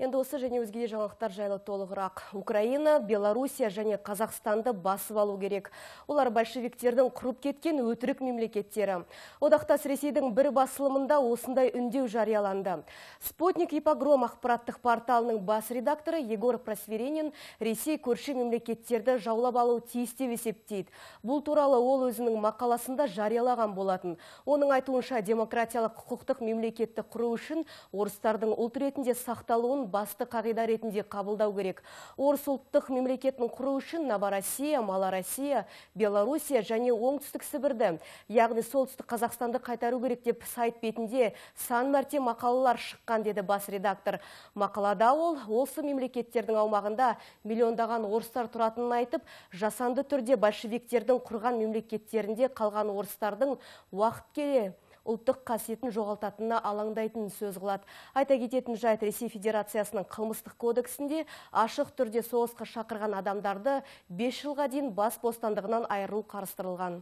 Енді осы және өзге де жаңалықтар жайлы толығырақ. Украина, Белоруссия және Қазақстанды басып алу керек. Олар большевиктердің құрып кеткен өтірік мемлекеттері. Одақтас Ресейдің бір басылымында осындай үндеу жарияланды. Спутник и погром ақпараттық порталының бас редакторы Егор Просверенин Ресей көрші мемлекеттерді жаулап алу тиіс деп есептейді. Бұл туралы ол өзінің мақаласында жариялаған болатын. Оның айтуынша демократиялық құқықтық мемлекетті құру үшін орыстардың ұлт ретінде сақталуын басты қағида ретінде қабылдау керек. Орыс ұлттық мемлекетін құру үшін Новороссия, Малороссия, Белоруссия және Оңтүстік Сібірді, яғни солтүстік Қазақстанды қайтару керек деп сайт бетінде сан мәрте мақалалар шыққан, деді бас редактор. Мақалада ол осы мемлекеттердің аумағында миллиондаған орыстар тұратынын айтып, жасанды түрде большевиктердің құрған мемлекеттерінде қалған орыстардың уақыт келе ұлттық қасиетін жоғалтатынына алаңдайтын сөз қылады. Айта кететін жайт, Ресей Федерациясының қылмыстық кодексінде ашық түрде соғысқа шақырған адамдарды 5 жылға дейін бас бостандығынан айыру қарастырылған.